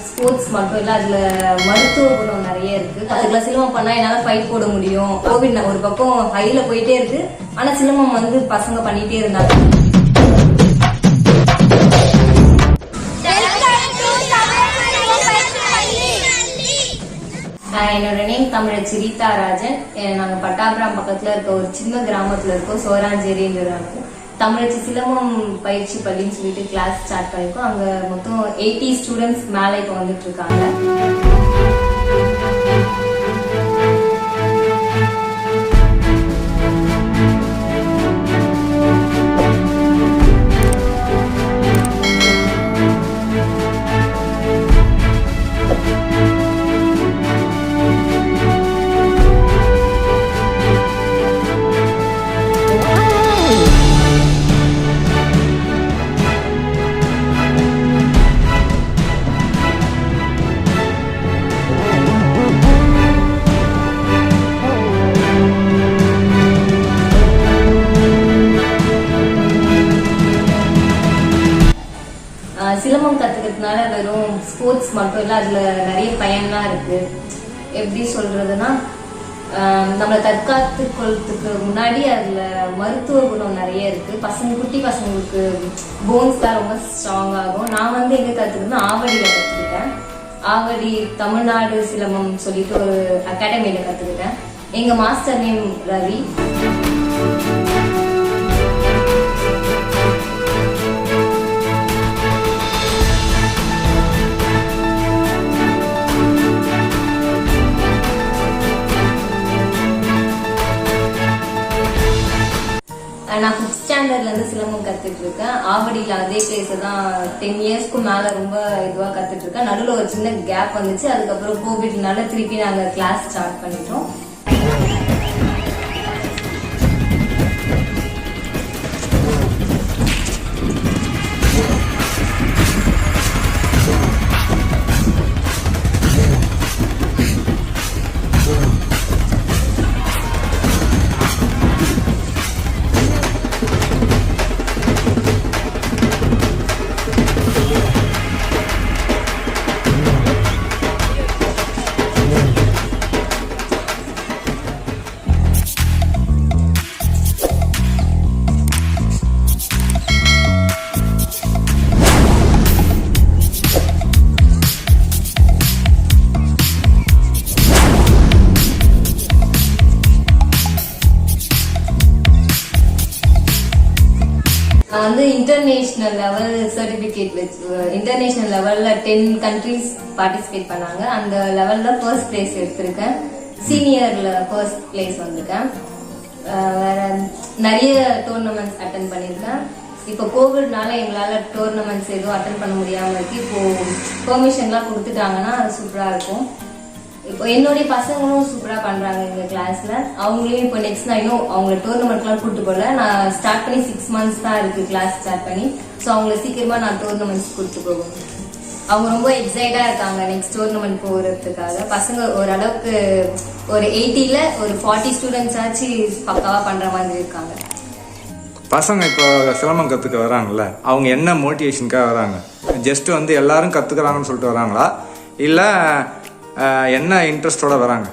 Sports மட்டும் இல்ல, அதுல மருத்துவ குணம் நிறைய இருக்கு. அதுக்குள்ள சிலம்பம் பண்ணா என்னால ஃபைட் போட முடியும். கோவிட் ஒரு பக்கம் ஹைல போயிட்டே இருக்கு, ஆனா சிலம்பம் வந்து பசங்க பண்ணிட்டே இருந்தாங்க. என்னோட நேம் தமிழச்சி ரீதா ராஜன். நாங்க பட்டாபுரம் பக்கத்துல இருக்க ஒரு சின்ன கிராமத்துல இருக்கோம், சோராஞ்சேரின்ற. தமிழச்சி சிலம்பம் பயிற்சி பள்ளின்னு சொல்லிட்டு கிளாஸ் ஸ்டார்ட் பண்ணிருக்கோம். அங்க மொத்தம் 80 ஸ்டூடெண்ட்ஸ் மேல இப்ப வந்துட்டு இருக்காங்க. சிலம்பம் கத்துக்கிறதுனால வெறும் ஸ்போர்ட்ஸ் மட்டும் இல்ல, அதுல நிறைய பயன்லாம் இருக்கு. எப்படி சொல்றதுன்னா, நம்மளை தற்காத்து கொள்றதுக்கு முன்னாடி அதுல மருத்துவ குணம் நிறைய இருக்கு. குட்டி பசங்களுக்கு போன்ஸ் தான் ரொம்ப ஸ்ட்ராங் ஆகும். நான் வந்து எங்க கத்துக்கிட்டேன்னா ஆவடியில கத்துக்கிட்டேன். ஆவடி தமிழ்நாடு சிலம்பம் சொல்லிட்டு ஒரு அகாடமியில கத்துக்கிட்டேன். எங்க மாஸ்டர் நேம் ரவி. நான் 5th ஸ்டாண்டர்ட்ல இருந்து சிலம்பம் கத்துட்டு இருக்கேன். ஆவடியில அதே பிளேஸ் தான் 10 இயர்ஸ்க்கு மேல ரொம்ப இதுவா கத்துட்டு இருக்கேன். நடுவில் ஒரு சின்ன கேப் வந்துச்சு. அதுக்கப்புறம் கோவிட்னால திருப்பி நாங்க கிளாஸ் ஸ்டார்ட் பண்ணிட்டோம். நான் வந்து இன்டர்நேஷனல் லெவல் சர்டிபிகேட் வச்சு இன்டர்நேஷனல் லெவல்ல 10 கண்ட்ரிஸ் பார்ட்டிசிபேட் பண்ணாங்க. அந்த லெவல்ல ஃபர்ஸ்ட் பிளேஸ் எடுத்திருக்கேன். சீனியர்ல ஃபர்ஸ்ட் பிளேஸ் வந்திருக்கேன். வேற நிறைய டோர்னமெண்ட்ஸ் அட்டன் பண்ணியிருக்கேன். இப்போ கோவிட்னால எங்களால டோர்னமெண்ட்ஸ் எதுவும் அட்டன் பண்ண முடியாம இருக்கு. இப்போ பெர்மிஷன்லாம் கொடுத்துட்டாங்கன்னா அது சூப்பரா இருக்கும். இப்போ என்னுடைய பசங்களும் சூப்பரா பண்றாங்க எங்க கிளாஸ்ல. அவங்களையும் இப்போ நெக்ஸ்ட் நான் இன்னும் அவங்க டோர்னமெண்ட்லாம் கூட்டு போல. நான் ஸ்டார்ட் பண்ணி 6 months தான் இருக்கு கிளாஸ் ஸ்டார்ட் பண்ணி. ஸோ அவங்களை சீக்கிரமா நான் டோர்னமெண்ட்ஸ் கூட்டு போவேன். அவங்க ரொம்ப எக்ஸைட்டா இருக்காங்க நெக்ஸ்ட் டோர்னமெண்ட் போறதுக்காக. பசங்க ஓரளவுக்கு ஒரு 80ல ஒரு 40 ஸ்டூடெண்ட்ஸ் ஆச்சு பக்காவா பண்ற மாதிரி இருக்காங்க. பசங்க இப்போ சிலம்பம் கற்றுக்க வராங்கல்ல, அவங்க என்ன மோட்டிவேஷனுக்காக வராங்க? ஜஸ்ட் வந்து எல்லாரும் கற்றுக்குறாங்கன்னு சொல்லிட்டு வராங்களா, இல்லை என்ன இன்ட்ரெஸ்டோட வராங்க?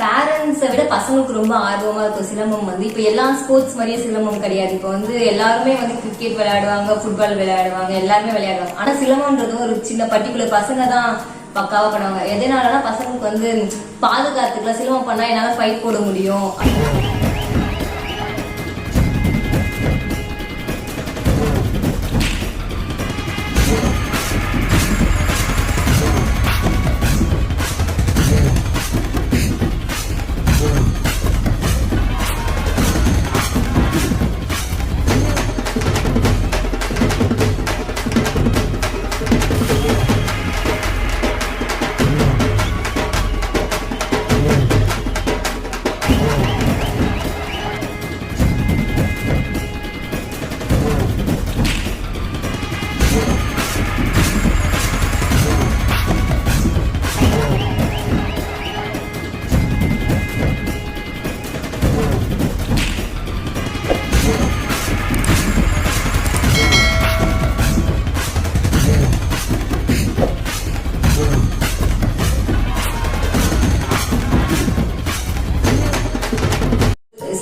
பேரண்ட்ஸை விட பசங்களுக்கு ரொம்ப ஆர்வமா இருக்கும் சிலம்பம் வந்து. இப்போ எல்லா ஸ்போர்ட்ஸ் மாதிரியே சிலம்பம் கிடையாது. இப்போ வந்து எல்லாருமே வந்து கிரிக்கெட் விளையாடுவாங்க, ஃபுட்பால் விளையாடுவாங்க, எல்லாருமே விளையாடுவாங்க. ஆனா சிலம்பம்ன்றது ஒரு சின்ன பர்டிகுலர் பசங்க தான் பக்காவா பண்ணுவாங்க. எதனாலனா பசங்களுக்கு வந்து பாதுகாத்துக்கலாம். சிலம்பம் பண்ணா என்னால ஃபைட் போட முடியும்.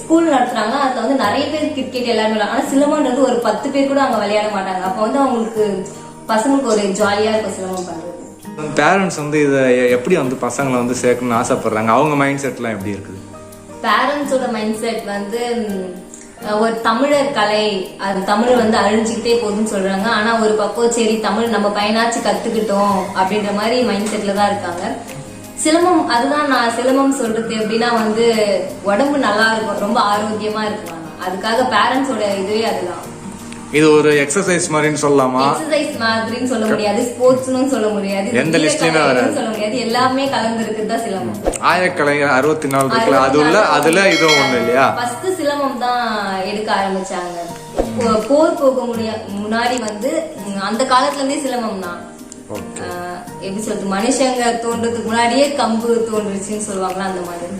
ஸ்கூல் நடத்துறாங்கன்னா அதுல வந்து நிறைய பேர் கிரிக்கெட் எல்லாருமே ஆனா சிலம்பம்ன்றது ஒரு 10 பேர் கூட அங்க விளையாட மாட்டாங்க. அப்ப வந்து அவங்களுக்கு பசங்களுக்கு ஒரு ஜாலியா இருக்கும் சிலம்பம் பண்றது. பேரண்ட்ஸ் வந்து இதை எப்படி வந்து பசங்களை வந்து சேர்க்கணும்னு ஆசைப்படுறாங்க? அவங்க மைண்ட் செட்லாம் எப்படி இருக்குது? பேரண்ட்ஸோட மைண்ட் செட் வந்து ஒரு தமிழர் கலை, அது தமிழ் வந்து அழிஞ்சுக்கிட்டே போகுதுன்னு சொல்றாங்க. ஆனா ஒரு பக்கம் சரி தமிழ் நம்ம பையனாச்சும் கத்துக்கிட்டோம் அப்படின்ற மாதிரி மைண்ட் செட்ல தான் இருக்காங்க. சிலம்பம் அதுதான் நான் சிலம்பம் சொல்றது எப்படின்னா வந்து உடம்பு நல்லா இருக்கும், ரொம்ப ஆரோக்கியமா இருக்கலாம். அதுக்காக பேரண்ட்ஸோட இதுவே அதுதான். இது ஒரு எக்ஸசைஸ் மாதிரின்னு சொல்லலாமா? எக்ஸசைஸ் மாதிரின்னு சொல்ல முடியாது, ஸ்போர்ட்ஸ்னு சொல்ல முடியாது, எந்த லிஸ்ட்லயுமே வராது சொல்ல முடியாது. எல்லாமே கலந்து இருக்குதான் சிலம்பம். ஆயக்கலை 64 இருக்குல்ல, அதுல இதுவும் ஒண்ணு இல்லையா? ஃபர்ஸ்ட் சிலம்பம் தான் எடுக்க ஆரம்பிச்சாங்க. போர் போக முன்னாடி வந்து அந்த காலத்துல இருந்தே சிலம்பம் தான். எப்படி சொல்றது, மனுஷங்க தோன்றதுக்கு முன்னாடியே கம்பு தோன்றுச்சுன்னு சொல்லுவாங்களா, அந்த மாதிரி.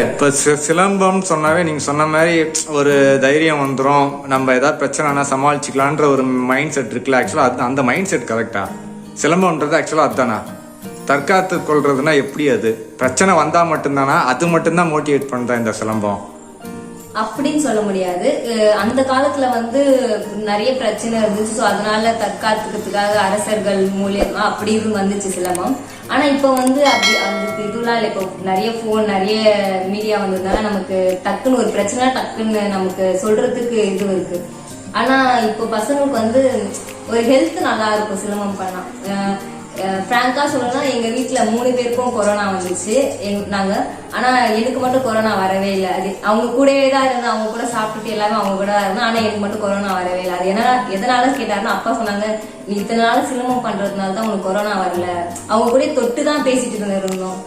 இப்ப சிலம்பம் சொன்னாவே நீங்க சொன்ன மாதிரி ஒரு தைரியம் வந்துடும், நம்ம ஏதாவது பிரச்சனைனா சமாளிச்சுக்கலான்ற ஒரு மைண்ட் செட் இருக்குல்ல. ஆக்சுவலா அந்த மைண்ட் செட் கரெக்டா? சிலம்பம்ன்றது ஆக்சுவலா அதுதானா? தற்காத்து கொள்றதுன்னா எப்படி? அது பிரச்சனை வந்தா மட்டும்தானா? அது மட்டும்தான் மோட்டிவேட் பண்றேன் இந்த சிலம்பம் அப்படின்னு சொல்ல முடியாது. அந்த காலத்துல வந்து நிறைய பிரச்சனை இருந்துச்சு. ஸோ அதனால தற்காத்துக்கிறதுக்காக அரசர்கள் மூலியமா அப்படி வந்துச்சு சிலம்பம். ஆனா இப்ப வந்து அப்படி அந்த இதுலாம் இல்லை. இப்போ நிறைய போன், நிறைய மீடியா வந்ததுனால நமக்கு டக்குன்னு ஒரு பிரச்சனை டக்குன்னு நமக்கு சொல்றதுக்கு இது இருக்கு. ஆனா இப்போ பசங்களுக்கு வந்து ஒரு ஹெல்த் நல்லா இருக்கும் சிலம்பம் பண்ணா. பிராங்கா சொல்லணும்னா எங்க வீட்டுல 3 பேருக்கும் கொரோனா வந்துச்சு நாங்க. ஆனா எனக்கு மட்டும் கொரோனா வரவே இல்லை. அது அவங்க கூடவே தான் இருந்தேன், அவங்க கூட சாப்பிட்டுட்டு எல்லாமே அவங்க கூட தான் இருந்தேன். ஆனா எனக்கு மட்டும் கொரோனா வரவே இல்லை. அது எதனால கேட்டாருன்னா அப்பா சொன்னாங்க, நீ இத்தனை நாள் சிலம்பம் பண்றதுனால தான் உனக்கு கொரோனா வரல. அவங்க கூட தொட்டு தான் பேசிட்டு இருந்தோம்.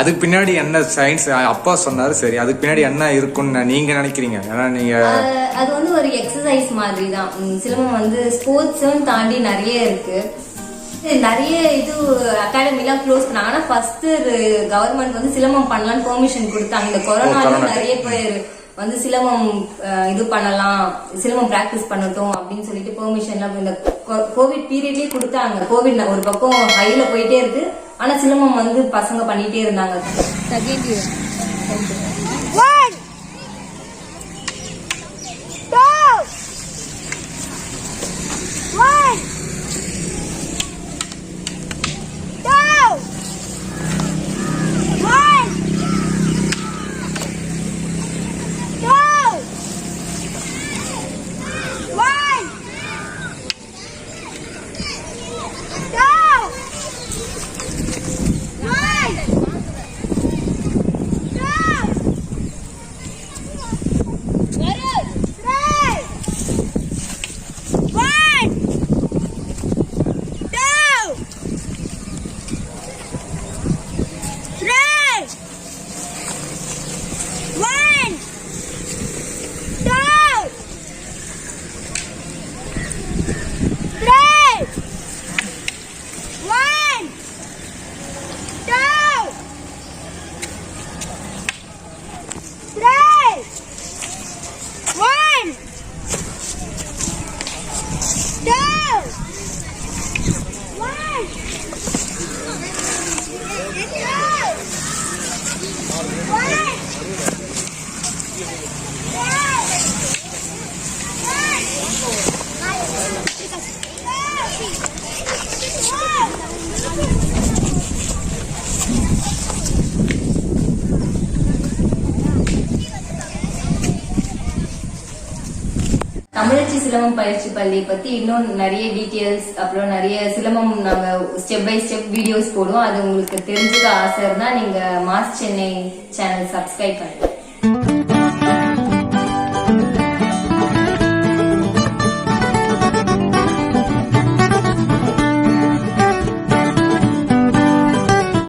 அதுக்கு பின்னாடி என்ன சயின்ஸ் அப்பா சொன்னாரு, சரி அதுக்கு பின்னாடி என்ன இருக்குன்னு நீங்க நினைக்கிறீங்க? ஏன்னா நீங்க அது வந்து ஒரு எக்ஸசைஸ் மாதிரி தான். சிலம்பம் வந்து ஸ்போர்ட்ஸும் தாண்டி நிறைய இருக்கு. நிறைய இது அகாடமிலாம் க்ளோஸ் பண்ணாங்க. ஆனா ஃபர்ஸ்ட் கவர்மெண்ட் வந்து சிலம்பம் பண்ணலாம்னு பெர்மிஷன் கொடுத்தாங்க. இந்த கொரோனால நிறைய பேர் வந்து சிலம்பம் இது பண்ணலாம், சிலம்பம் பிராக்டிஸ் பண்ணட்டும் அப்படின்னு சொல்லிட்டு பெர்மிஷன்லாம் இந்த கோவிட் பீரியட்லயே கொடுத்தாங்க. கோவிட் ஒரு பக்கம் ஹைல போயிட்டே இருக்கு, ஆனா சிலம்பம் வந்து பசங்க பண்ணிட்டே இருந்தாங்க. தமிழச்சி சிலம்பம் பயிற்சி பள்ளி பத்தி இன்னும் நிறைய டீடைல்ஸ், அப்புறம் நிறைய சிலம்பம் நாங்க ஸ்டெப் பை ஸ்டெப் வீடியோஸ் போடுவோம். அது உங்களுக்கு தெரிஞ்சுக்க ஆசை இருந்தா நீங்க மாஸ் சென்னை சேனல் சப்ஸ்கிரைப் பண்ணுங்க.